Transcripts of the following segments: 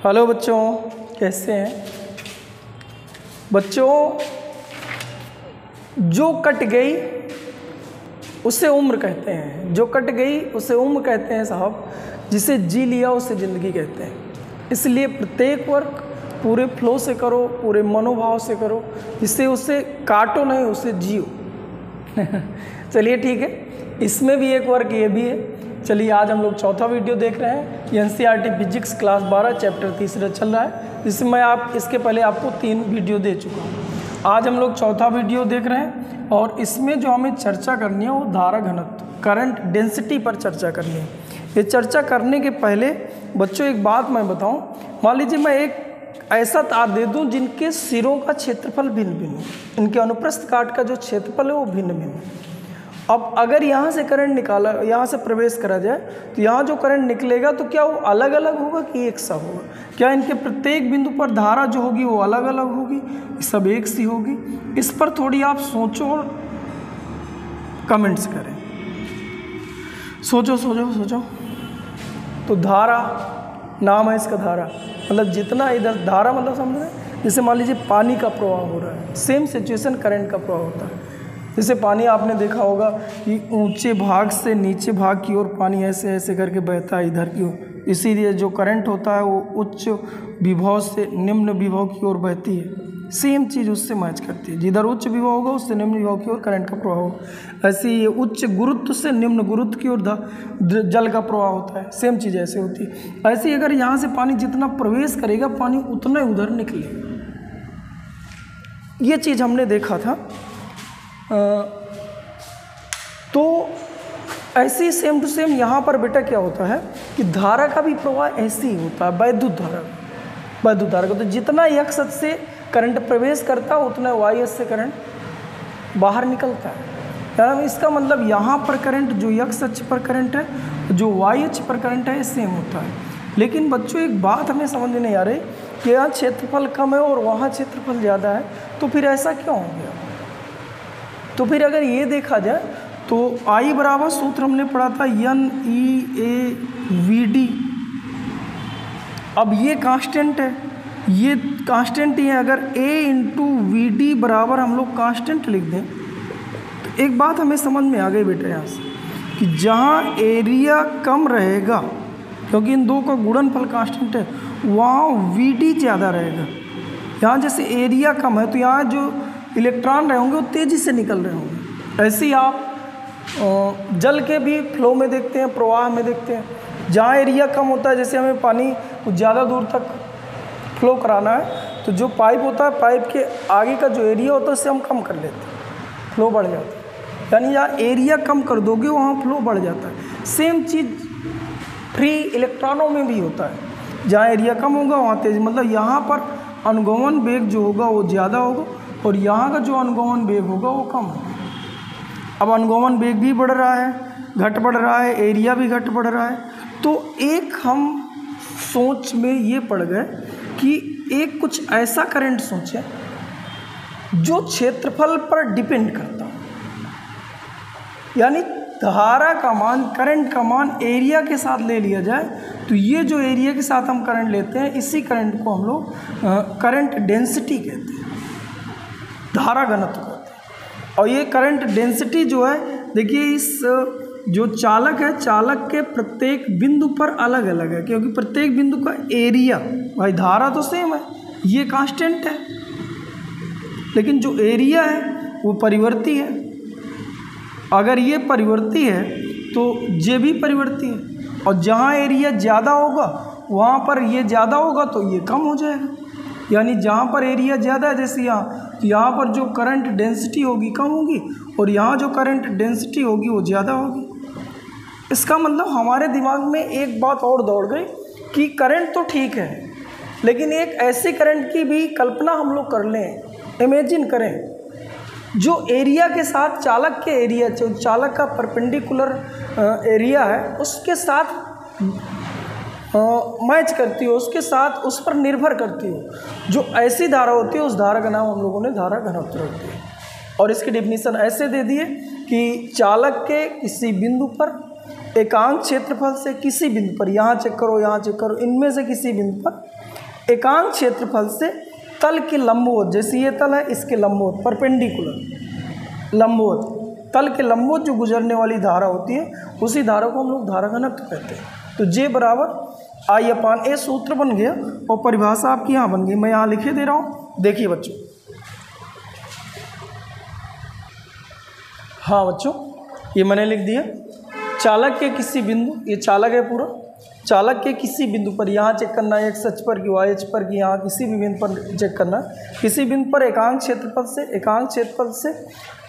Hello बच्चों, कैसे हैं बच्चों? जो कट गई उसे उम्र कहते हैं, जो कट गई उसे उम्र कहते हैं साहब, जिसे जी लिया उसे ज़िंदगी कहते हैं। इसलिए प्रत्येक वर्क पूरे फ्लो से करो, पूरे मनोभाव से करो, जिससे उसे काटो नहीं, उसे जियो। चलिए ठीक है, इसमें भी एक वर्क ये भी है। चलिए आज हम लोग चौथा वीडियो देख रहे हैं। एनसीईआरटी फिजिक्स क्लास 12 चैप्टर 3 चल रहा है, जिसमें मैं इसके पहले आपको 3 वीडियो दे चुका हूँ। आज हम लोग चौथा वीडियो देख रहे हैं और इसमें जो हमें चर्चा करनी है वो धारा घनत्व, करंट डेंसिटी पर चर्चा करनी है। ये चर्चा करने के पहले बच्चों एक बात मैं बताऊं, मान लीजिए मैं एक ऐसा तार दे दूं जिनके सिरों का क्षेत्रफल भिन्न भिन्न है, इनके अनुप्रस्थ काट का जो क्षेत्रफल है वो भिन्न भिन्न है। अब अगर यहाँ से करंट निकाला, यहाँ से प्रवेश करा जाए तो यहाँ जो करंट निकलेगा तो क्या वो अलग अलग होगा कि एक सा होगा? क्या इनके प्रत्येक बिंदु पर धारा जो होगी वो अलग अलग होगी, सब एक सी होगी? इस पर थोड़ी आप सोचो और कमेंट्स करें। सोचो सोचो सोचो। तो धारा नाम है इसका, धारा मतलब जितना इधर धारा मतलब समझ रहे हैं, जैसे मान लीजिए पानी का प्रवाह हो रहा है, सेम सिचुएशन करंट का प्रवाह होता है। जैसे पानी आपने देखा होगा कि ऊंचे भाग से नीचे भाग की ओर पानी ऐसे ऐसे करके बहता है इधर की ओर, इसीलिए जो करंट होता है वो उच्च विभव से निम्न विभव की ओर बहती है। सेम चीज़ उससे मैच करती है, जिधर उच्च विभव होगा उससे निम्न विभव की ओर करंट का प्रवाह होगा। ऐसे ही उच्च गुरुत्व से निम्न गुरुत्व की ओर जल का प्रवाह होता है, सेम चीज़ ऐसे होती है। ऐसे ही अगर यहाँ से पानी जितना प्रवेश करेगा पानी उतना ही उधर निकलेगा। ये चीज़ हमने देखा था। तो ऐसे ही सेम टू सेम यहाँ पर बेटा क्या होता है कि धारा का भी प्रवाह ऐसे ही होता है। वैद्युत धारा का तो जितना एक्स अक्ष से करंट प्रवेश करता है उतना वाई अक्ष से करंट बाहर निकलता है। यानी इसका मतलब यहाँ पर करंट जो एक्स अक्ष पर करंट है, जो वाई अक्ष पर करंट है, सेम होता है। लेकिन बच्चों एक बात हमें समझ में नहीं आ रही कि यहाँ क्षेत्रफल कम है और वहाँ क्षेत्रफल ज़्यादा है, तो फिर ऐसा क्यों हो गया? तो फिर अगर ये देखा जाए तो I बराबर सूत्र हमने पढ़ा था NEAVD। अब ये कांस्टेंट है, ये कांस्टेंट ही है। अगर A इंटू VD बराबर हम लोग कांस्टेंट लिख दें तो एक बात हमें समझ में आ गई बेटा यहाँ से कि जहाँ एरिया कम रहेगा, क्योंकि इन दो का गुणनफल कांस्टेंट है, वहाँ VD ज़्यादा रहेगा। यहाँ जैसे एरिया कम है तो यहाँ जो इलेक्ट्रॉन रहे होंगे वो तेज़ी से निकल रहे होंगे। ऐसे ही आप जल के भी फ्लो में देखते हैं, प्रवाह में देखते हैं। जहाँ एरिया कम होता है, जैसे हमें पानी कुछ ज़्यादा दूर तक फ्लो कराना है तो जो पाइप होता है, पाइप के आगे का जो एरिया होता है उससे हम कम कर लेते हैं, फ्लो बढ़ जाता है। यानी जहाँ एरिया कम कर दोगे वहाँ फ्लो बढ़ जाता है। सेम चीज़ फ्री इलेक्ट्रॉनों में भी होता है, जहाँ एरिया कम होगा वहाँ तेज़, मतलब यहाँ पर अनुगमन वेग जो होगा वो ज़्यादा होगा और यहाँ का जो अनुगमन वेग होगा वो कम होगा। अब अनुगमन वेग भी बढ़ रहा है, घट बढ़ रहा है, एरिया भी घट बढ़ रहा है। तो एक हम सोच में ये पड़ गए कि एक कुछ ऐसा करंट सोचें जो क्षेत्रफल पर डिपेंड करता हो, यानी धारा का मान, करंट का मान एरिया के साथ ले लिया जाए तो ये जो एरिया के साथ हम करंट लेते हैं, इसी करंट को हम लोग करंट डेंसिटी कहते हैं, धारा घनत्व कहते हैं। और ये करंट डेंसिटी जो है, देखिए इस जो चालक है, चालक के प्रत्येक बिंदु पर अलग अलग है, क्योंकि प्रत्येक बिंदु का एरिया, भाई धारा तो सेम है, ये कांस्टेंट है, लेकिन जो एरिया है वो परिवर्ती है। अगर ये परिवर्ती है तो ये भी परिवर्ती है, और जहाँ एरिया ज़्यादा होगा वहाँ पर ये ज़्यादा होगा तो ये कम हो जाएगा। यानी जहाँ पर एरिया ज़्यादा है, जैसे यहाँ, तो यहाँ पर जो करंट डेंसिटी होगी कम होगी और यहाँ जो करंट डेंसिटी होगी वो ज़्यादा होगी। इसका मतलब हमारे दिमाग में एक बात और दौड़ गई कि करंट तो ठीक है, लेकिन एक ऐसे करंट की भी कल्पना हम लोग कर लें, इमेजिन करें, जो एरिया के साथ, चालक के एरिया, जो चालक का परपेंडिकुलर एरिया है उसके साथ मैच करती हो, उसके साथ उस पर निर्भर करती हो। जो ऐसी धारा होती है उस धारा का नाम हम लोगों ने धारा घनत्व रख दिया। और इसकी डिफिनीशन ऐसे दे दिए कि चालक के किसी बिंदु पर एकांक क्षेत्रफल से किसी बिंदु पर, यहाँ चेक करो, यहाँ चेक करो, इनमें से किसी बिंदु पर एकांक क्षेत्रफल से तल के लंबवत, जैसे ये तल है इसके लंबवत, परपेंडिकुलर लंबवत, तल के लंबवत जो गुजरने वाली धारा होती है उसी धारा को हम लोग धारा घनत्व कहते हैं। तो J बराबर I/A सूत्र बन गया और परिभाषा आपकी यहाँ बन गई। मैं यहाँ लिखे दे रहा हूँ, देखिए बच्चों। हाँ बच्चों, ये मैंने लिख दिया। चालक के किसी बिंदु, ये चालक है पूरा, चालक के किसी बिंदु पर, यहाँ चेक करना है x अक्ष पर कि y अक्ष पर कि यहाँ किसी भी बिंदु पर चेक करना है, किसी बिंदु पर एकांक क्षेत्रफल से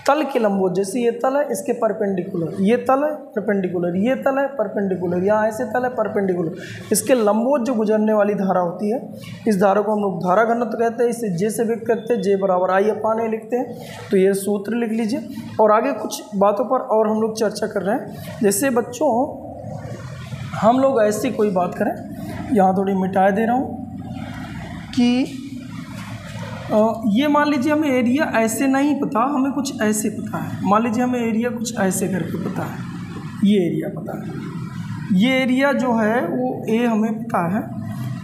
तल के लंबवत, जैसे ये तल है इसके परपेंडिकुलर, ये तल है परपेंडिकुलर, ये तल है परपेंडिकुलर, यहाँ ऐसे तल है परपेंडिकुलर, इसके लंबवत जो गुजरने वाली धारा होती है इस धारा को हम लोग धारा घनत्व कहते हैं। इसे J से व्यक्त करते हैं, J बराबर I/A लिखते हैं। तो ये सूत्र लिख लीजिए और आगे कुछ बातों पर और हम लोग चर्चा कर रहे हैं। जैसे बच्चों हम लोग ऐसी कोई बात करें, यहाँ थोड़ी मिटा दे रहा हूँ कि ये मान लीजिए हमें एरिया ऐसे नहीं पता, हमें कुछ ऐसे पता है। मान लीजिए हमें एरिया कुछ ऐसे करके पता है, ये एरिया पता है, ये एरिया जो है वो A हमें पता है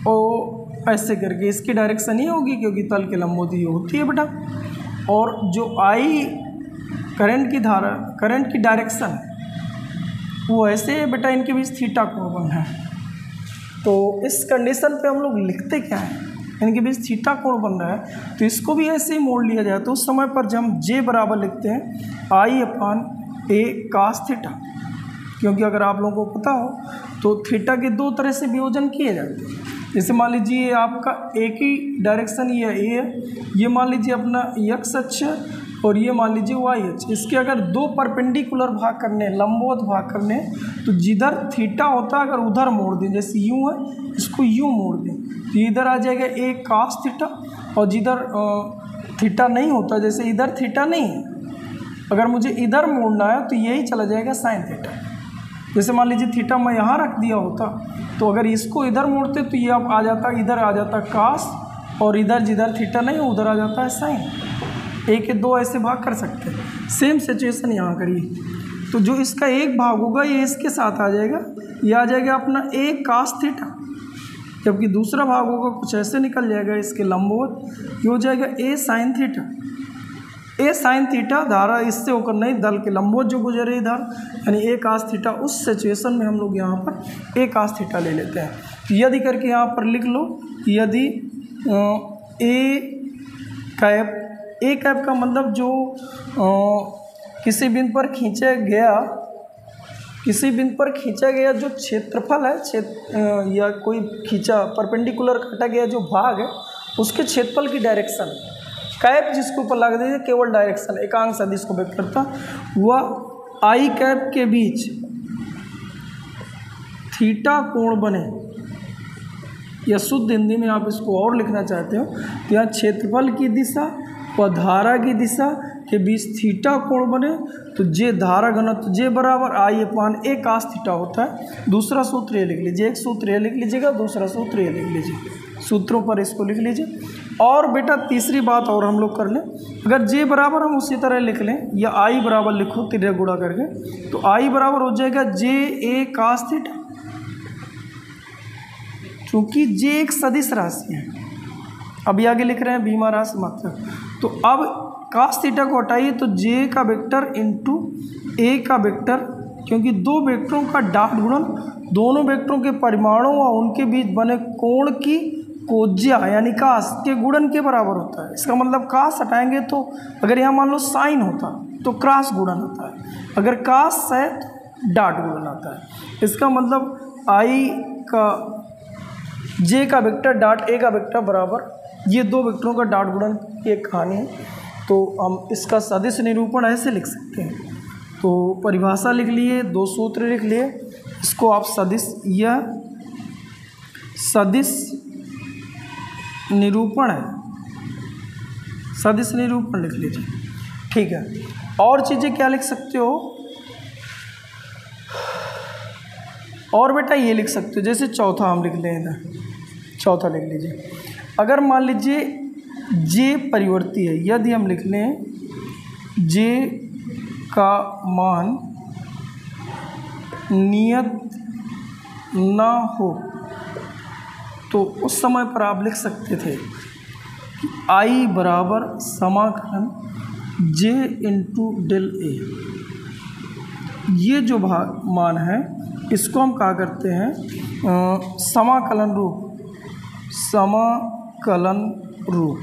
और ऐसे करके इसकी डायरेक्शन ही होगी क्योंकि तल के लंबवत ये होती है बेटा। और जो I करंट की डायरेक्शन है वो ऐसे है बेटा, इनके बीच थीटा कोण बन है। तो इस कंडीशन पे हम लोग लिखते क्या है, इनके बीच थीटा कोण बन रहा है तो इसको भी ऐसे ही मोड़ लिया जाए। तो उस समय पर जब हम J बराबर लिखते हैं I/A cos थीटा, क्योंकि अगर आप लोगों को पता हो तो थीटा के दो तरह से वियोजन किए जाते हैं। जैसे मान लीजिए आपका एक ही डायरेक्शन ये A है, ये मान लीजिए अपना x अक्ष और ये मान लीजिए y अक्ष, इसके अगर दो परपेंडिकुलर भाग करने, लंबवत भाग करने, तो जिधर थीटा होता है अगर उधर मोड़ दें, जैसे यूँ है इसको यूँ मोड़ दें तो इधर आ जाएगा A cos थीटा, और जिधर थीटा नहीं होता, जैसे इधर थीटा नहीं है, अगर मुझे इधर मोड़ना है तो यही चला जाएगा साइन थीटा। जैसे मान लीजिए थीटा मैं यहाँ रख दिया होता तो अगर इसको इधर मोड़ते तो ये अब आ जाता, इधर आ जाता कास, और इधर जिधर थीटा नहीं है उधर आ जाता है साइन। एक के दो ऐसे भाग कर सकते हैं। सेम सिचुएशन यहाँ करिए, तो जो इसका एक भाग होगा ये इसके साथ आ जाएगा, ये आ जाएगा अपना A cos थीटा, जबकि दूसरा भाग होगा कुछ ऐसे निकल जाएगा इसके लंबवत, ये हो जाएगा A sin theta. A sin theta धारा इससे होकर नहीं, दल के लंबवत जो गुजरे इधर, यानी A cos थीटा, उस सिचुएशन में हम लोग यहाँ पर A cos थीटा ले लेते हैं। तो यदि करके यहाँ पर लिख लो, यदि A कैप का मतलब जो किसी बिंदु पर खींचा गया जो क्षेत्रफल है, या कोई खींचा परपेंडिकुलर काटा गया जो भाग है उसके क्षेत्रफल की डायरेक्शन, कैप जिसके ऊपर लगा दीजिए केवल डायरेक्शन, एकांक सदिश को व्यक्त करता, वह I कैप के बीच थीटा कोण बने, या शुद्ध हिंदी में आप इसको और लिखना चाहते हो तो यहाँ क्षेत्रफल की दिशा व धारा की दिशा के बीच थीटा कोण बने, तो J धारा घनत्व J बराबर I/A cos थीटा होता है। दूसरा सूत्र ये लिख लीजिए, एक सूत्र ये लिख लीजिएगा, दूसरा सूत्र ये लिख लीजिए, सूत्रों पर इसको लिख लीजिए। और बेटा तीसरी बात और हम लोग कर लें, अगर J बराबर हम उसी तरह लिख लें, या I बराबर लिखो तिर्यक गुणा करके, तो I बराबर हो जाएगा JA cos थीटा, क्योंकि J एक सदिश राशि है। अभी आगे लिख रहे हैं बीमा राशि मात्रा, तो अब cos थीटा को हटाइए तो J का वेक्टर इंटू A का वेक्टर, क्योंकि दो वेक्टरों का डॉट गुणन दोनों वेक्टरों के परिमाणों व उनके बीच बने कोण की कोज्या यानी कास के गुणन के बराबर होता है। इसका मतलब कास हटाएंगे तो अगर यहाँ मान लो साइन होता तो क्रॉस गुणन होता है, अगर कास है तो डॉट गुणन आता है। इसका मतलब I का J का वेक्टर डॉट A का वेक्टर बराबर, ये दो वेक्टरों का डॉट गुणन की एक कहानी है। तो हम इसका सदिश निरूपण ऐसे लिख सकते हैं। तो परिभाषा लिख लिए, दो सूत्र लिख लिए, इसको आप सदिश, यह सदिश निरूपण है, सदिश निरूपण लिख लीजिए, ठीक है। और चीज़ें क्या लिख सकते हो, और बेटा ये लिख सकते हो, जैसे चौथा हम लिख लें इधर, चौथा लिख लीजिए। अगर मान लीजिए J परिवर्ती है, यदि हम लिख लें J का मान नियत ना हो तो उस समय पर आप लिख सकते थे कि I बराबर समाकलन J इंटू डेल ए। ये जो मान है इसको हम क्या करते हैं, समाकलन रूप,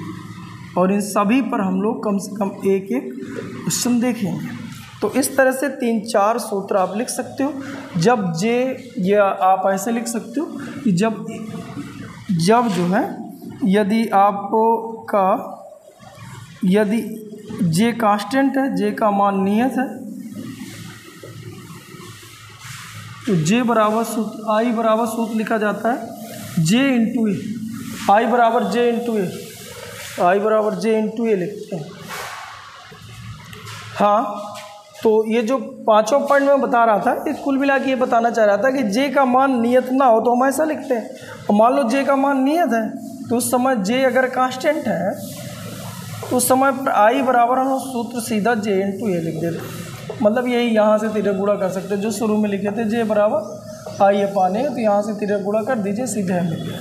और इन सभी पर हम लोग कम से कम एक एक क्वेश्चन देखेंगे। तो इस तरह से 3-4 सूत्र आप लिख सकते हो। जब जे, या आप ऐसे लिख सकते हो कि जब जो है यदि जे कांस्टेंट है, जे का मान नियत है, तो जे बराबर सूत्र आई बराबर सूत्र लिखा जाता है जे इंटू ए। आई बराबर जे इंटू ए, आई बराबर जे इंटू ए लिखते हैं। हाँ, तो ये जो पांचों पॉइंट में बता रहा था, ये कुल मिला के ये बताना चाह रहा था कि जे का मान नियत ना हो तो हम ऐसा लिखते हैं। और मान लो जे का मान नियत है तो उस समय जे अगर कांस्टेंट है तो उस समय पर आई बराबर हम सूत्र सीधा जे इंटू ए लिख देते। मतलब यही यहाँ से तिरक गुणा कर सकते हैं, जो शुरू में लिखे थे जे बराबर आई अपान ए, तो यहाँ से तिरक गुणा कर दीजिए, सीधे हम लिख गए।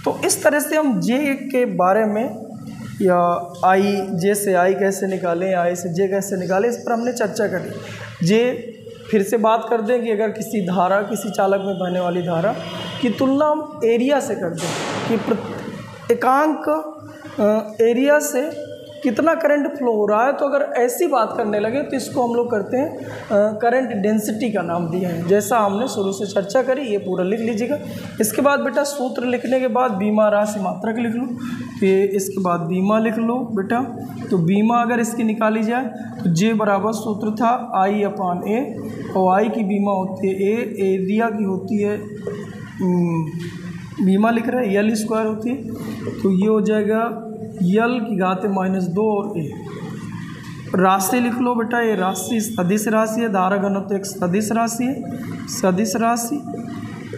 तो इस तरह से हम जे के बारे में, या आई, जे से आई कैसे निकालें, आई से जे कैसे निकालें, इस पर हमने चर्चा करी। जे फिर से बात कर दें कि अगर किसी धारा, किसी चालक में बहने वाली धारा की तुलना हम एरिया से कर दें कि एकांक एरिया से कितना करंट फ्लो हो रहा है, तो अगर ऐसी बात करने लगे तो इसको हम लोग करते हैं करंट डेंसिटी का नाम दिया है, जैसा हमने शुरू से चर्चा करी। ये पूरा लिख लीजिएगा। इसके बाद बेटा सूत्र लिखने के बाद बीमा राशि मात्रक लिख लो, फिर इसके बाद बीमा लिख लो बेटा। तो बीमा अगर इसकी निकाली जाए तो जे बराबर सूत्र था आई अपान ए, और आई की बीमा होती है ए, एरिया की होती है बीमा लिख रहे हैं यल स्क्वायर होती है, तो ये हो जाएगा यल की घात -2 और ए। राशि लिख लो बेटा, ये राशि सदिश राशि है, धारा घनत्व एक सदिश राशि है, सदिश राशि।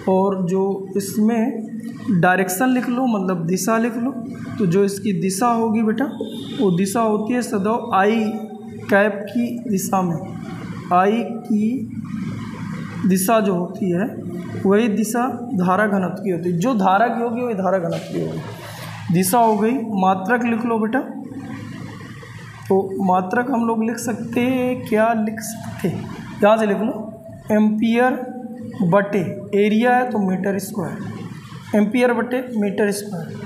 और जो इसमें डायरेक्शन लिख लो, मतलब दिशा लिख लो। तो जो इसकी दिशा होगी बेटा, वो दिशा होती है सदैव आई कैप की दिशा में। आई की दिशा जो होती है वही दिशा धारा घनत्व की होती है, जो धारा की होगी वही धारा घनत्व की होगी। दिशा हो गई। मात्रक लिख लो बेटा, तो मात्रक हम लोग लिख सकते हैं, क्या लिख सकते हैं, यहाँ से लिख लो एम्पियर बटे एरिया है तो मीटर स्क्वायर, एम्पियर बटे मीटर स्क्वायर।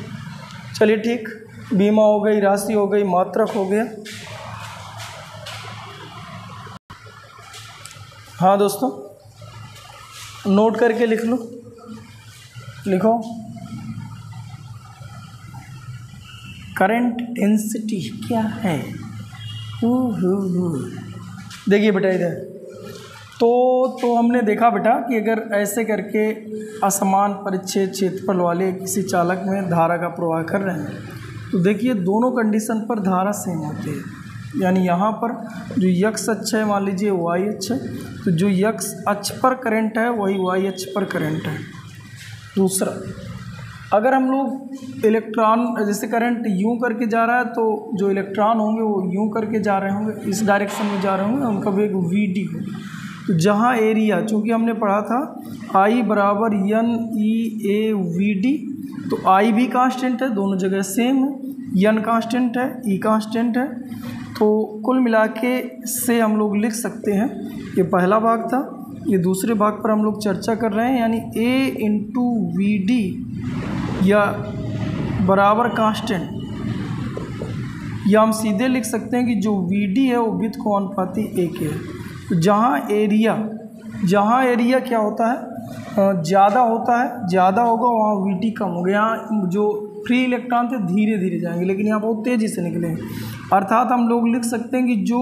चलिए ठीक, बीमा हो गई, राशि हो गई, मात्रक हो गया। हाँ दोस्तों, नोट करके लिख लो, लिखो करंट डेंसिटी क्या है। देखिए बेटा इधर तो हमने देखा बेटा कि अगर ऐसे करके असमान परिच्छेद क्षेत्रफल वाले किसी चालक में धारा का प्रवाह कर रहे हैं, तो देखिए दोनों कंडीशन पर धारा सेम होती है। यानी यहाँ पर जो यक्स अक्ष है, मान लीजिए वाई अक्ष है, तो जो यक्स अक्ष पर करंट है वही वाई अक्ष पर करंट है। दूसरा, अगर हम लोग इलेक्ट्रॉन, जैसे करंट यूं करके जा रहा है, तो जो इलेक्ट्रॉन होंगे वो यूं करके जा रहे होंगे, इस डायरेक्शन में जा रहे होंगे, उनका वेग वी होगा। तो जहाँ एरिया, चूँकि हमने पढ़ा था आई बराबर N E A V D, तो आई भी कांस्टेंट है, दोनों जगह सेम है, एन कांस्टेंट है, ई कांस्टेंट है। तो कुल मिला के से हम लोग लिख सकते हैं, ये पहला भाग था। ये दूसरे भाग पर हम लोग चर्चा कर रहे हैं, यानी ए इंटू वी डी या बराबर कांस्टेंट, या हम सीधे लिख सकते हैं कि जो वी डी है वो विद को अनुपाती ए के है। तो जहाँ एरिया क्या होता है, ज़्यादा होता है, ज़्यादा होगा वहाँ वी डी कम होगा। यहाँ जो फ्री इलेक्ट्रॉन थे धीरे धीरे जाएंगे, लेकिन यहाँ बहुत तेज़ी से निकलेंगे। अर्थात हम लोग लिख सकते हैं कि जो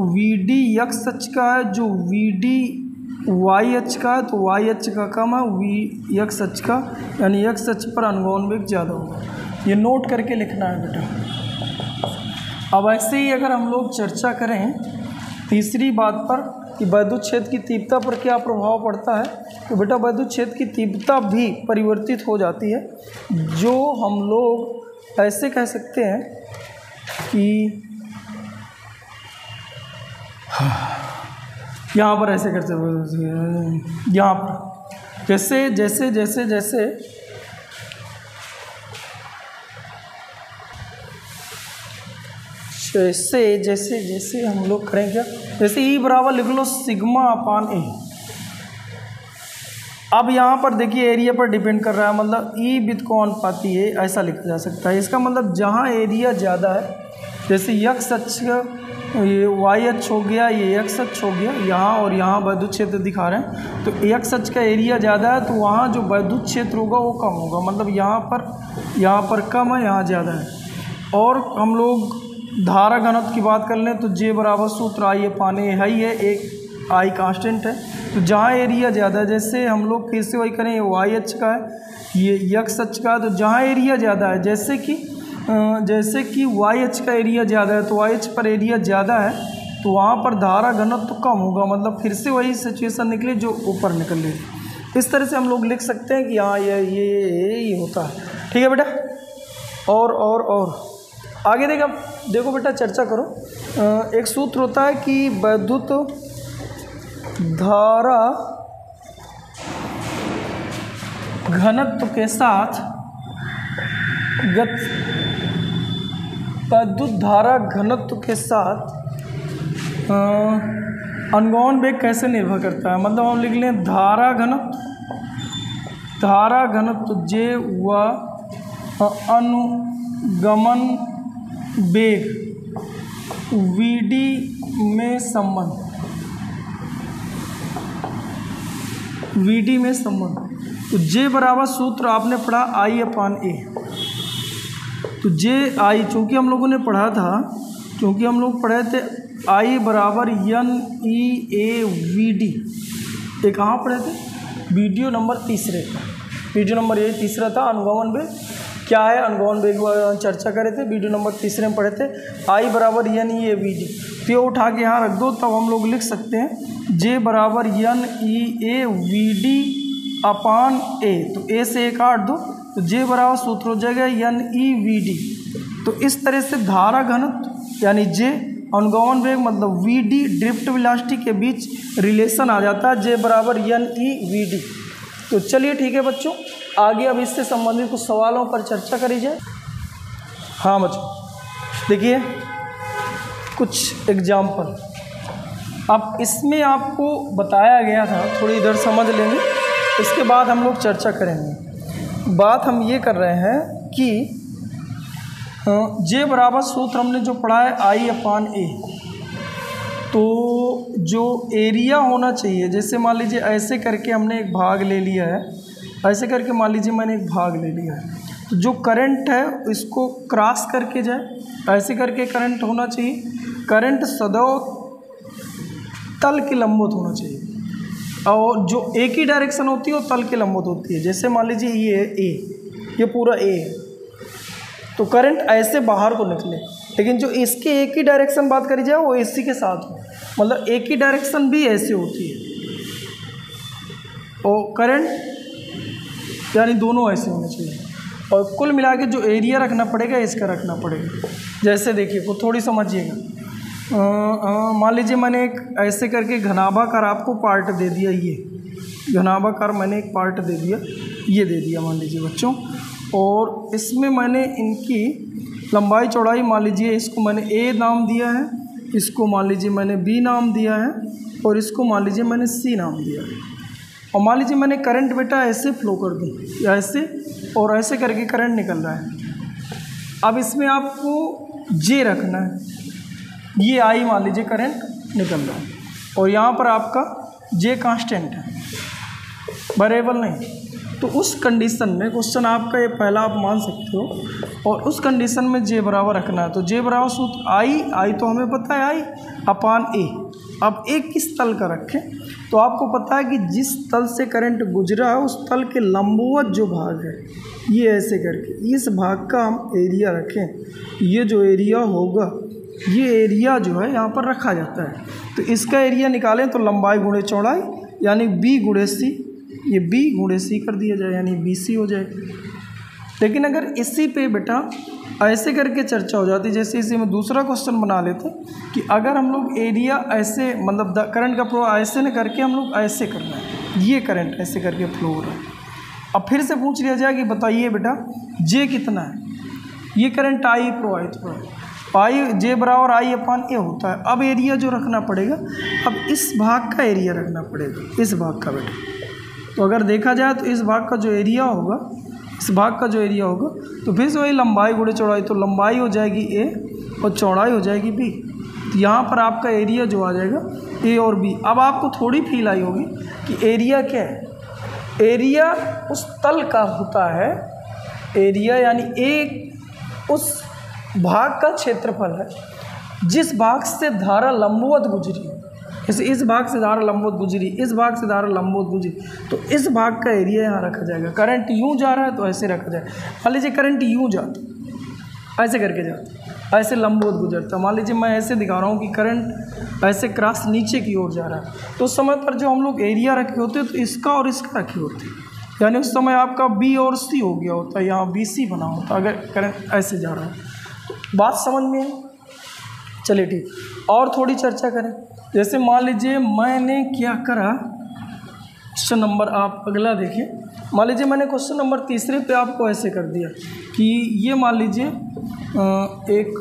वी डी एक्स अक्ष का है, जो वी डी वाई अक्ष का है, तो वाई अक्ष का कम है, वी एक्स अक्ष का, यानी एक्स अक्ष पर अनुगमन वेग ज़्यादा होगा। ये नोट करके लिखना है बेटा। अब ऐसे ही अगर हम लोग चर्चा करें तीसरी बात पर कि वैद्युत क्षेत्र की तीव्रता पर क्या प्रभाव पड़ता है, तो बेटा वैद्युत क्षेत्र की तीव्रता भी परिवर्तित हो जाती है, जो हम लोग ऐसे कह सकते हैं कि यहाँ पर ऐसे करते हैं, यहाँ पर जैसे जैसे जैसे जैसे तो इससे जैसे जैसे हम लोग करें क्या, जैसे ई बराबर लिख लो सिग्मा अपान ए। अब यहाँ पर देखिए एरिया पर डिपेंड कर रहा है, मतलब ई विद को अनुपाती है, ऐसा लिखा जा सकता है। इसका मतलब जहाँ एरिया ज़्यादा है, जैसे यक्स अक्ष ये वाई अक्ष हो गया, ये एक्स अक्ष हो गया, यहाँ और यहाँ वैद्युत क्षेत्र दिखा रहे हैं, तो एक्स अक्ष का एरिया ज़्यादा है तो वहाँ जो वैद्युत क्षेत्र होगा वो कम होगा, मतलब यहाँ पर कम है, यहाँ ज़्यादा है। और हम लोग धारा घनत्व की बात कर लें तो जे बराबर सूत्र आई अपान ए है ही है, एक आई कांस्टेंट है। तो जहाँ एरिया ज़्यादा है, जैसे हम लोग फिर से वही करें, ये वाई अक्ष का है, ये यक्स अक्ष का है, तो जहाँ एरिया ज़्यादा है, जैसे कि वाई अक्ष का एरिया ज़्यादा है तो वाई अक्ष पर एरिया ज़्यादा है तो वहाँ पर धारा घनत्व तो कम होगा, मतलब फिर से वही सिचुएशन निकले जो ऊपर निकल रही। इस तरह से हम लोग लिख सकते हैं कि हाँ ये होता है। ठीक है बेटा, और आगे देखो बेटा, चर्चा करो। एक सूत्र होता है कि वैद्युत धारा घनत्व के साथ वैद्युत धारा घनत्व के साथ अनुगमन वेग कैसे निर्भर करता है। मतलब हम लिख लें धारा घनत्व जे व अनुगमन वेग VD में संबंध। तो जे बराबर सूत्र आपने पढ़ा आई अपान ए। तो जे आई चूँकि हम लोगों ने पढ़ा था, क्योंकि हम लोग पढ़े थे आई बराबर NEAVD, ये कहाँ पढ़े थे? वीडियो नंबर तीसरा था। अनुगमन वेग क्या है, अनुगमन वेग चर्चा करे थे, वीडियो नंबर 3 में पढ़े थे। आई बराबर NEAVD, तो ये उठा के यहाँ रख दो, तब हम लोग लिख सकते हैं जे बराबर NEAVD अपान ए। तो ए से ए काट दो तो जे बराबर सूत्र हो जाएगा NEVD। तो इस तरह से धारा घनत्व यानी जे, अनुगमन वेग मतलब VD, ड्रिफ्ट वेलोसिटी के बीच रिलेशन आ जाता है, जे बराबर NEVD। तो चलिए ठीक है बच्चों, आगे अब इससे संबंधित कुछ सवालों पर चर्चा करी जाए। हाँ बच्चों देखिए कुछ एग्जाम्पल, अब इसमें आपको बताया गया था, थोड़ी इधर समझ लेंगे, इसके बाद हम लोग चर्चा करेंगे। बात हम ये कर रहे हैं कि जे बराबर सूत्र हमने जो पढ़ा है आई अपान ए, तो जो एरिया होना चाहिए, जैसे मान लीजिए ऐसे करके हमने एक भाग ले लिया है, ऐसे करके मान लीजिए मैंने एक भाग ले लिया है, तो जो करंट है इसको क्रॉस करके जाए, ऐसे करके करंट होना चाहिए। करंट सदैव तल के लंबवत होना चाहिए, और जो एक ही डायरेक्शन होती है वो तल के लंबवत होती है। जैसे मान लीजिए ये ए, ये पूरा ए है, तो करंट ऐसे बाहर को निकले, लेकिन जो इसके एक ही डायरेक्शन बात करी जाए वो इसी के साथ हो, मतलब एक ही डायरेक्शन भी ऐसे होती है, और करंट यानी दोनों ऐसे होने चाहिए। और कुल मिला के जो एरिया रखना पड़ेगा इसका रखना पड़ेगा। जैसे देखिए को थोड़ी समझिएगा, मान लीजिए मैंने एक ऐसे करके घनाभाकार आपको पार्ट दे दिया, ये घनाभाकार मैंने एक पार्ट दे दिया, ये दे दिया मान लीजिए बच्चों, और इसमें मैंने इनकी लंबाई चौड़ाई मान लीजिए इसको मैंने ए नाम दिया है, इसको मान लीजिए मैंने बी नाम दिया है, और इसको मान लीजिए मैंने सी नाम दिया है। और मान लीजिए मैंने करंट बेटा ऐसे फ्लो कर दूँ, ऐसे और ऐसे करके करंट निकल रहा है। अब इसमें आपको जे रखना है, ये आई मान लीजिए करंट निकल रहा है, और यहाँ पर आपका जे कांस्टेंट है, वेरिएबल नहीं। तो उस कंडीशन में क्वेश्चन आपका ये पहला आप मान सकते हो, और उस कंडीशन में जे बराबर रखना है। तो जे बराबर सूत्र आई तो हमें पता है आई अपान ए। अब ए किस तल का रखें, तो आपको पता है कि जिस तल से करंट गुजरा है उस तल के लंबवत जो भाग है, ये ऐसे करके इस भाग का हम एरिया रखें। ये जो एरिया होगा, ये एरिया जो है यहाँ पर रखा जाता है। तो इसका एरिया निकालें तो लंबाई गुणे चौड़ाई यानी बी गुणे सी, ये बी गुणे सी कर दिया जाए यानी BC हो जाए। लेकिन अगर इसी पे बेटा ऐसे करके चर्चा हो जाती, जैसे इसी में दूसरा क्वेश्चन बना लेते कि अगर हम लोग एरिया ऐसे मतलब करंट का फ्लो ऐसे न करके हम लोग ऐसे करना है, ये करंट ऐसे करके फ्लो हो रहा है। अब फिर से पूछ लिया जाए कि बताइए बेटा जे कितना है, ये करंट आई प्रवाहित हो रहा है पाई जे बराबर आई अपान ए होता है। अब एरिया जो रखना पड़ेगा, अब इस भाग का एरिया रखना पड़ेगा, इस भाग का बेटा। तो अगर देखा जाए तो इस भाग का जो एरिया होगा, इस भाग का जो एरिया होगा, तो फिर से वही लंबाई गुणे चौड़ाई, तो लंबाई हो जाएगी ए और चौड़ाई हो जाएगी बी। तो यहाँ पर आपका एरिया जो आ जाएगा ए और बी। अब आपको थोड़ी फील आई होगी कि एरिया क्या है। एरिया उस तल का होता है, एरिया यानी एक उस भाग का क्षेत्रफल है जिस भाग से धारा लंबवत गुजरी। जैसे इस भाग से धारा लंबवत गुजरी, इस भाग से धारा लंबवत गुजरी, तो इस भाग का एरिया यहाँ रखा जाएगा। करंट यूँ जा रहा है तो ऐसे रखा जाएगा। मान लीजिए करंट यूँ जाता, ऐसे करके जाता, ऐसे लंबवत गुजरता। मान लीजिए मैं ऐसे दिखा रहा हूँ कि करंट ऐसे क्रॉस नीचे की ओर जा रहा है, तो उस समय पर जो हम लोग एरिया रखे होते हैं तो इसका और इसका रखे होते हैं, यानी उस समय आपका बी और सी हो गया होता है, यहाँ बी सी बना होता अगर करंट ऐसे जा रहा है। तो बात समझ में है? चलिए ठीक, और थोड़ी चर्चा करें। जैसे मान लीजिए मैंने क्या करा, क्वेश्चन नंबर आप अगला देखिए। मान लीजिए मैंने क्वेश्चन नंबर तीसरे पे आपको ऐसे कर दिया कि ये मान लीजिए एक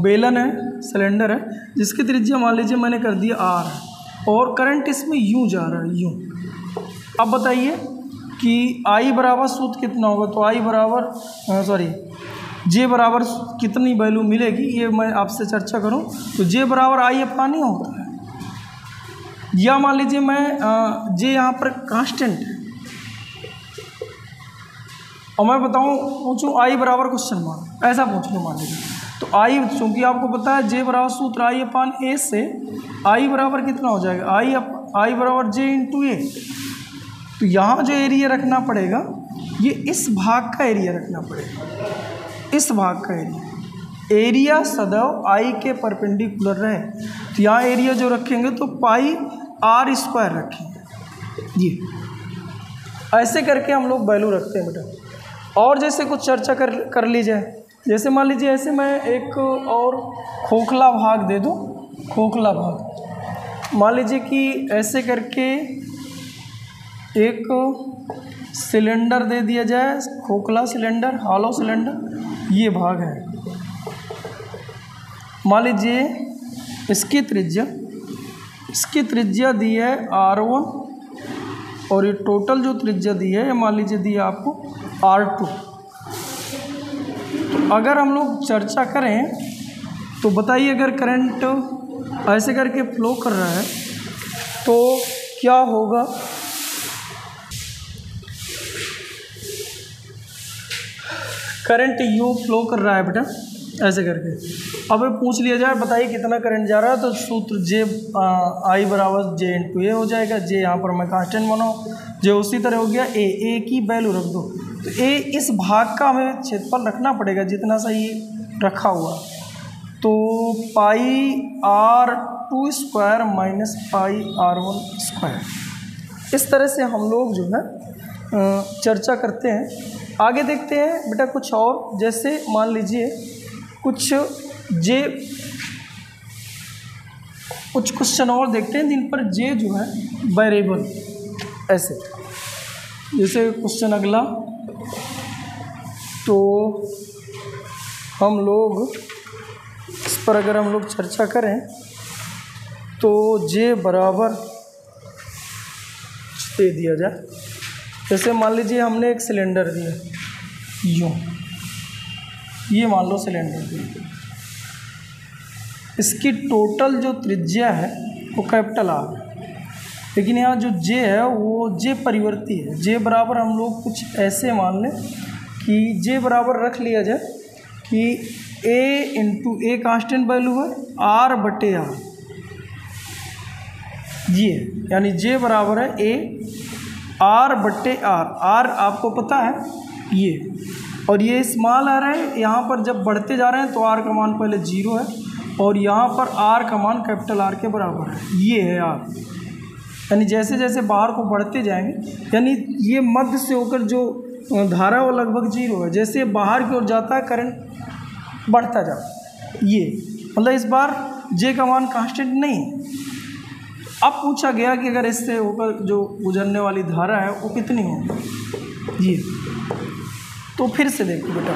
बेलन है, सिलेंडर है, जिसकी त्रिज्या मान लीजिए मैंने कर दिया आर, और करंट इसमें यूँ जा रहा है, यूँ। अब बताइए कि आई बराबर सूत्र कितना होगा। तो आई बराबर जे बराबर कितनी वैल्यू मिलेगी, ये मैं आपसे चर्चा करूं। तो जे बराबर आई अपान ई होता है, या मान लीजिए मैं जे यहाँ पर कांस्टेंट है और मैं बताऊं पूछूं आई बराबर क्वेश्चन मार्क, ऐसा पूछ लो मान लीजिए। तो आई, चूँकि आपको पता है जे बराबर सूत्र आई अपान ए से आई बराबर कितना हो जाएगा, आई बराबर जे इंटू ए। तो यहाँ जो एरिया रखना पड़ेगा ये इस भाग का एरिया रखना पड़ेगा, इस भाग का एरिया सदैव आई के परपेंडिकुलर रहे। तो यहाँ एरिया जो रखेंगे तो पाई आर स्क्वायर रखेंगे। ये ऐसे करके हम लोग वैल्यू रखते हैं बेटा। और जैसे कुछ चर्चा कर ली जाए, जैसे मान लीजिए ऐसे मैं एक और खोखला भाग दे दूँ, खोखला भाग मान लीजिए कि ऐसे करके एक सिलेंडर दे दिया जाए, खोखला सिलेंडर, हॉलो सिलेंडर, ये भाग है। मान लीजिए इसकी त्रिज्या दी है R1 और ये टोटल जो त्रिज्या दी है ये मान लीजिए दी है आपको R2। तो अगर हम लोग चर्चा करें तो बताइए अगर करंट ऐसे करके फ्लो कर रहा है तो क्या होगा। करंट यूँ फ्लो कर रहा है बेटा ऐसे करके। अब पूछ लिया जाए बताइए कितना करंट जा रहा है, तो सूत्र जे आई बराबर जे इंटू ए हो जाएगा। जे यहाँ पर मैं कांस्टेंट बनाऊँ, जो उसी तरह हो गया ए की वैल्यू रख दो। तो ए इस भाग का हमें क्षेत्रफल रखना पड़ेगा जितना सा ये रखा हुआ, तो पाई R2 square minus pi R1 square. इस तरह से हम लोग जो है चर्चा करते हैं। आगे देखते हैं बेटा कुछ और, जैसे मान लीजिए कुछ क्वेश्चन और देखते हैं जिन पर जे जो है वेरिएबल, ऐसे जैसे क्वेश्चन अगला। तो हम लोग इस पर अगर हम लोग चर्चा करें तो जे बराबर दे दिया जाए। जैसे मान लीजिए हमने एक सिलेंडर दिया यूँ, ये मान लो सिलेंडर दिया, इसकी टोटल जो त्रिज्या है वो कैपिटल आर है, लेकिन यहाँ जो जे है वो जे परिवर्ती है। जे बराबर हम लोग कुछ ऐसे मान लें कि जे बराबर रख लिया जाए कि ए इंटू ए कांस्टेंट वैल्यू है आर बटे आर, ये यानी जे बराबर है ए आर बटे आर। आर आपको पता है ये, और ये स्मॉल आर है, यहाँ पर जब बढ़ते जा रहे हैं तो आर का मान पहले 0 है और यहाँ पर आर का मान कैपिटल आर के बराबर है, ये है आर। यानी जैसे जैसे बाहर को बढ़ते जाएंगे, यानी ये मध्य से होकर जो धारा वो लगभग 0 है, जैसे बाहर की ओर जाता है करंट बढ़ता जाता है। ये मतलब इस बार जे का मान कांस्टेंट नहीं है। अब पूछा गया कि अगर इससे होकर जो गुजरने वाली धारा है वो कितनी होगी, ये तो फिर से देखो बेटा,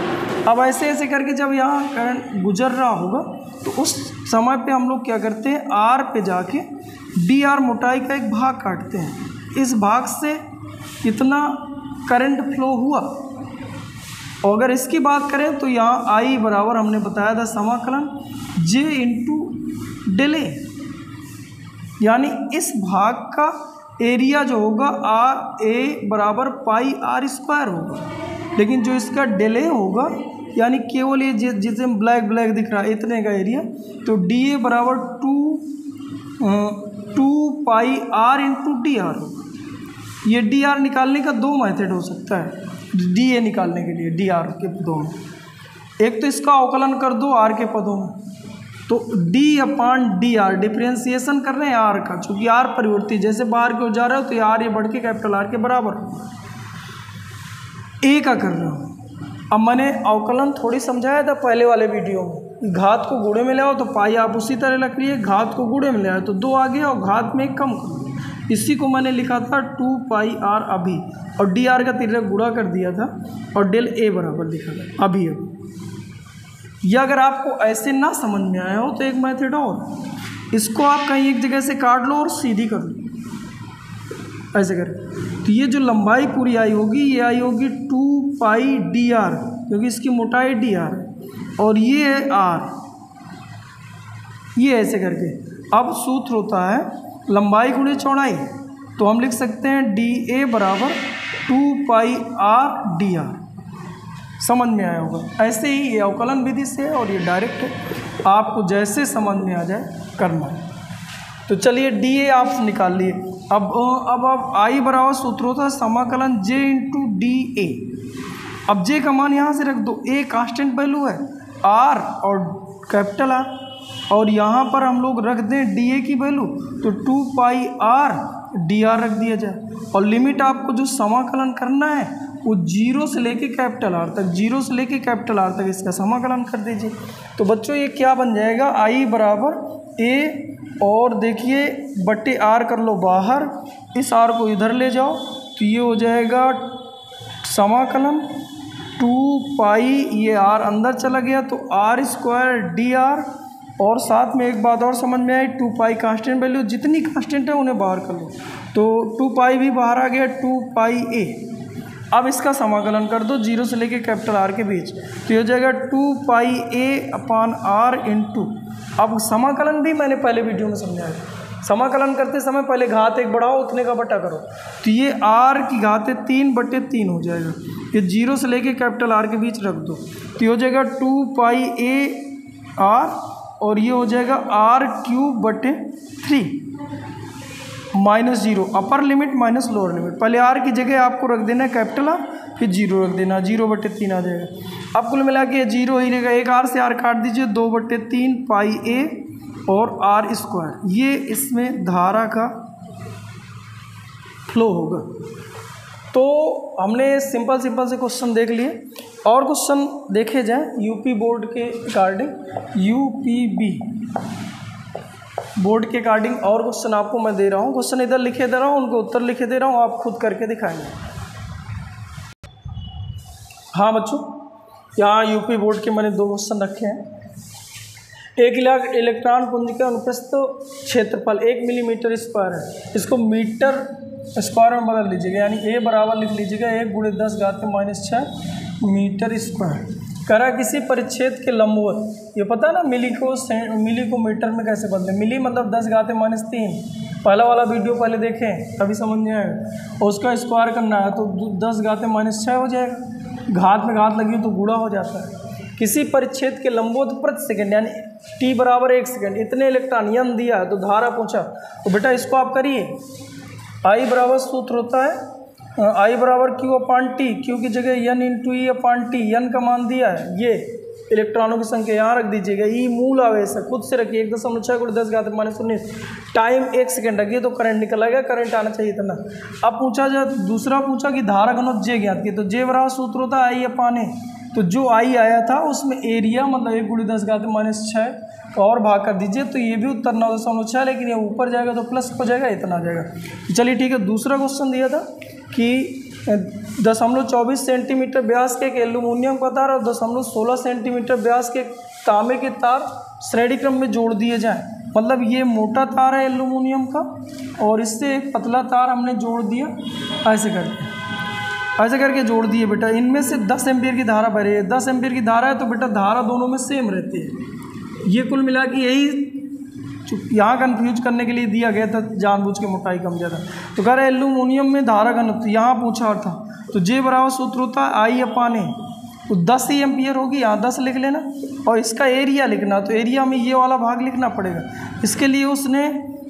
अब ऐसे ऐसे करके जब यहाँ करंट गुजर रहा होगा तो उस समय पे हम लोग क्या करते हैं, आर पे जाके डी आर मोटाई का एक भाग काटते हैं। इस भाग से कितना करंट फ्लो हुआ, और अगर इसकी बात करें तो यहाँ आई बराबर हमने बताया था समाकलन जे इंटू डेले, यानी इस भाग का एरिया जो होगा आर ए बराबर पाई आर स्क्वायर होगा, लेकिन जो इसका डिले होगा यानी केवल ये जिसे ब्लैक ब्लैक दिख रहा है इतने का एरिया, तो डी ए बराबर two pi R into D R होगा। ये डी आर निकालने का दो मेथड हो सकता है डी ए निकालने के लिए, डी आर के पदों में। एक तो इसका अवकलन कर दो आर के पदों में, तो डी अपान डी आर डिफ्रेंसिएशन कर रहे हैं आर का, चूंकि आर परिवर्ती जैसे बाहर की ओर जा रहे हो तो ये आर ये बढ़ के कैपिटल आर के बराबर ए का कर रहा हूँ। अब मैंने अवकलन थोड़ी समझाया था पहले वाले वीडियो में, घात को गुणे में ले आओ तो पाई आप उसी तरह रख लिए, घात को गुणे में ले आओ तो 2 आ गया और घात में कम कर दो। इसी को मैंने लिखा था 2 पाई आर अभी, और डी आर का तिरक गुणा कर दिया था और डेल ए बराबर लिखा था अभी। या अगर आपको ऐसे ना समझ में आया हो तो एक मेथड और, इसको आप कहीं एक जगह से काट लो और सीधी कर लो ऐसे कर, तो ये जो लंबाई पूरी आई होगी ये आई होगी 2 पाई डी आर, क्योंकि इसकी मोटाई डी आर है और ये है आर, ये ऐसे करके। अब सूत्र होता है लंबाई गुणे चौड़ाई, तो हम लिख सकते हैं डी ए बराबर 2 पाई आर डी आर। समझ में आया होगा। ऐसे ही ये अवकलन विधि से है और ये डायरेक्ट है, आपको जैसे समझ में आ जाए करना है। तो चलिए डी ए आप निकाल लिए। अब आई बराबर सूत्र होता है समाकलन जे इंटू डी ए। अब जे का मान यहाँ से रख दो, ए कांस्टेंट वैल्यू है, आर और कैपिटल आर, और यहाँ पर हम लोग रख दें डी ए की वैल्यू, तो 2 पाई आर डी आर रख दिया जाए। और लिमिट आपको जो समाकलन करना है वो 0 से लेके कैपिटल आर तक, 0 से लेके कैपिटल आर तक इसका समाकलन कर दीजिए। तो बच्चों ये क्या बन जाएगा, आई बराबर ए और देखिए बट्टे आर कर लो बाहर, इस आर को इधर ले जाओ तो ये हो जाएगा समाकलन 2 पाई, ये आर अंदर चला गया तो आर स्क्वायर डी आर, और साथ में एक बात और समझ में आई, 2 पाई कांस्टेंट वैल्यू, जितनी कांस्टेंट है उन्हें बाहर कर लो, तो 2 पाई भी बाहर आ गया, 2 पाई ए। अब इसका समाकलन कर दो 0 से लेके कैपिटल आर के बीच, तो ये हो जाएगा 2 पाई ए अपान आर इंटू, अब समाकलन भी मैंने पहले वीडियो में समझाया, समाकलन करते समय पहले घात 1 बढ़ाओ उतने का बटा करो, तो ये आर की घात 3/3 हो जाएगा, ये 0 से लेके कैपिटल आर के बीच रख दो, तो ये हो जाएगा 2 पाई ए आर, और ये हो जाएगा r³ minus 0, upper limit minus lower limit. पहले आर की जगह आपको रख देना है कैपिटल आर, फिर 0 रख देना, 0/3 आ जाएगा। अब कुल मिला के 0 ही रहेगा, एक आर से आर काट दीजिए, 2/3 पाई ए और आर स्क्वायर, ये इसमें धारा का फ्लो होगा। तो हमने सिंपल से क्वेश्चन देख लिए, और क्वेश्चन देखे जाए यूपी बोर्ड के अकॉर्डिंग, यूपीबी बोर्ड के अकॉर्डिंग और क्वेश्चन आपको मैं दे रहा हूँ, क्वेश्चन इधर लिखे दे रहा हूँ, उनको उत्तर लिखे दे रहा हूँ, आप खुद करके दिखाएंगे। हाँ बच्चों, यहाँ यूपी बोर्ड के मैंने 2 क्वेश्चन रखे हैं। 1 लाख इलेक्ट्रॉन पुंज का अनुप्रस्थ क्षेत्रफल 1 मिलीमीटर स्क्वायर है, इसको मीटर स्क्वायर में बदल लीजिएगा, यानी ए बराबर लिख लीजिएगा 1 × 10⁻⁶ मीटर स्क्वायर। करा किसी परिच्छेद के लंबवत, ये पता है ना मिली को मीटर में कैसे बदले, मिली मतलब 10⁻3, पहला वाला वीडियो पहले देखें तभी समझ में आएगा, और उसका स्क्वायर करना है तो 10⁻⁶ हो जाएगा, घात में घात लगी तो गुणा हो जाता है। किसी परिच्छेद के लंबवत प्रति सेकंड यानी t बराबर 1 सेकंड इतने इलेक्ट्रॉन यन दिया है तो धारा पूछा, तो बेटा इसको आप करिए। आई बराबर सूत्र होता है आई बराबर Q/T, Q की जगह N × E/T, N का मान दिया है, ये इलेक्ट्रॉनों की संख्या यहाँ रख दीजिएगा, ई मूल आवेश है, खुद से रखिए 1.6 × 10⁻⁻19, टाइम 1 सेकंड रखिए तो करंट निकल आएगा, करंट आना चाहिए इतना। अब पूछा जाए दूसरा पूछा कि धारा घनत्व J ज्ञात की, तो J बराबर सूत्र होता है I/A, तो जो I आया था उसमें एरिया मतलब 1 × 10⁻⁶ और भाग कर दीजिए, तो ये भी उत्तर 9.6, लेकिन ये ऊपर जाएगा तो प्लस हो जाएगा, इतना आ जाएगा। चलिए ठीक है, दूसरा क्वेश्चन दिया था कि 0.24 सेंटीमीटर व्यास के एक एल्यूमिनियम का तार और 0.16 सेंटीमीटर व्यास के तांबे के तार श्रेणी क्रम में जोड़ दिए जाएं। मतलब ये मोटा तार है एल्यूमिनियम का और इससे एक पतला तार हमने जोड़ दिया, ऐसे करके जोड़ दिए बेटा। इनमें से 10 एम्पीयर की धारा बह रही है। 10 एम्पीयर की धारा है तो बेटा धारा दोनों में सेम रहती है। ये कुल मिला के यही यहाँ कन्फ्यूज करने के लिए दिया गया था, जानबूझ के मोटाई कम ज़्यादा। तो कह रहे एल्यूमिनियम में धारा घनत्व यहाँ पूछा था, तो जे बराबर सूत्र होता है I/A, तो 10 ही एम्पीयर होगी, यहाँ 10 लिख लेना और इसका एरिया लिखना। तो एरिया में ये वाला भाग लिखना पड़ेगा। इसके लिए उसने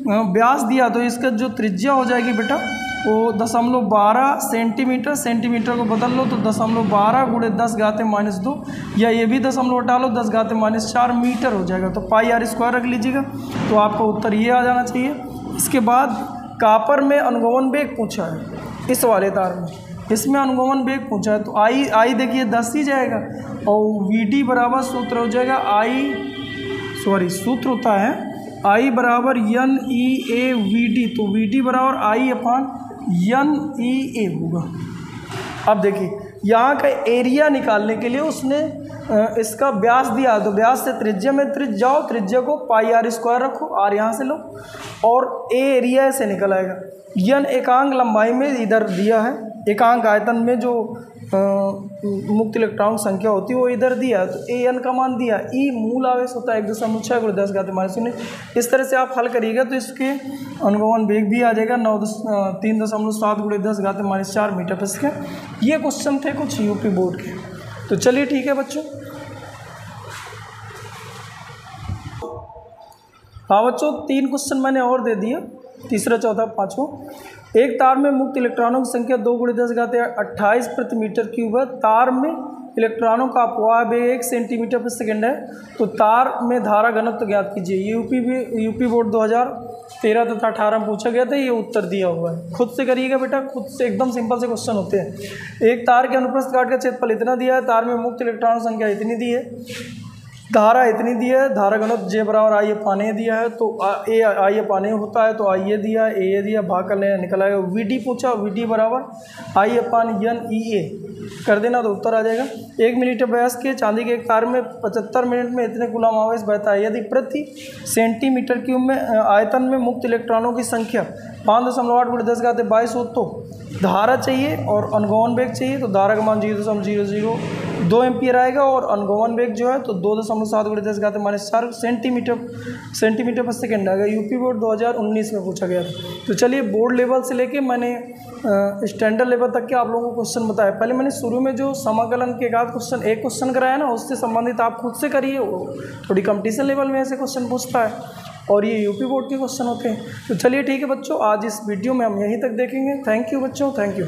व्यास दिया, तो इसका जो त्रिज्या हो जाएगी बेटा वो 0.12 सेंटीमीटर। सेंटीमीटर को बदल लो तो 0.12 गुणे 10⁻², या ये भी 0 हटा लो 10⁻4 मीटर हो जाएगा। तो πr² रख लीजिएगा, तो आपका उत्तर ये आ जाना चाहिए। इसके बाद कापर में अनुगमन वेग पूछा है, इस वाले तार में इसमें अनुगमन वेग पूछा है। तो आई देखिए 10 ही जाएगा और VD बराबर सूत्र हो जाएगा सूत्र होता है I बराबर NEAVD। तो VD बराबर I/NEA होगा। अब देखिए यहाँ का एरिया निकालने के लिए उसने इसका व्यास दिया, तो व्यास से त्रिज्या में जाओ, त्रिज्या को πr² रखो, r यहाँ से लो और a एरिया से निकल आएगा। n एकांक लंबाई में इधर दिया है, एकांक आयतन में जो मुक्त इलेक्ट्रॉन संख्या होती है वो इधर दिया है। तो an का मान दिया, E मूल आवेश होता है 1.6 × 10⁻⁹। इस तरह से आप हल करिएगा तो इसके अनुगमन वेग भी आ जाएगा 3.7 × 10⁻⁴ मीटर पर सेकंड। ये क्वेश्चन थे कुछ यूपी बोर्ड के। तो चलिए ठीक है बच्चों। हाँ बच्चों, 3 क्वेश्चन मैंने और दे दिया, तीसरा चौथा पाँचवा। एक तार में मुक्त इलेक्ट्रॉनों की संख्या 2 × 10⁻28 प्रति मीटर क्यूब है। तार में इलेक्ट्रॉनों का अपवाह वेग 1 सेंटीमीटर पर सेकंड है। तो तार में धारा घनत्व ज्ञात कीजिए। यूपी बोर्ड 2013 तथा 18 में पूछा गया था, ये उत्तर दिया हुआ है। खुद से करिएगा बेटा, खुद से, एकदम सिंपल से क्वेश्चन होते हैं। एक तार के अनुप्रस्थ काट का क्षेत्रफल इतना दिया है, तार में मुक्त इलेक्ट्रॉनों की संख्या इतनी दी है, धारा इतनी दी है, धारा घनत्व जे बराबर I/A दिया है, तो I/A होता है, तो IA दिया, AA दिया, भाग कर लेना, निकल आएगा। VD पूछा, VD बराबर I/NEA कर देना तो उत्तर आ जाएगा। 1 मिलीमीटर व्यास के चांदी के एक तार में 75 मिनट में इतने कूलम आवेश बहता है। यदि प्रति सेंटीमीटर क्यूब में आयतन में मुक्त इलेक्ट्रॉनों की संख्या 5.8 × 10⁻22 हो तो धारा चाहिए और अनुगमन वेग चाहिए। तो धारा का मान 0.002 एम्पियर आएगा और अनुगमन वेग जो है तो 2.7 × 10⁻⁴ सेंटीमीटर पर सेकंड आएगा। यूपी बोर्ड 2019 में पूछा गया था। तो चलिए बोर्ड लेवल से लेके मैंने स्टैंडर्ड लेवल तक के आप लोगों को क्वेश्चन बताया। पहले मैंने शुरू में जो समाकलन के एक क्वेश्चन कराया ना, उससे संबंधित आप खुद से करिए, थोड़ी कंपटीशन लेवल में ऐसे क्वेश्चन पूछता है और ये यूपी बोर्ड के क्वेश्चन होते हैं। तो चलिए ठीक है बच्चों, आज इस वीडियो में हम यहीं तक देखेंगे। थैंक यू बच्चों, थैंक यू।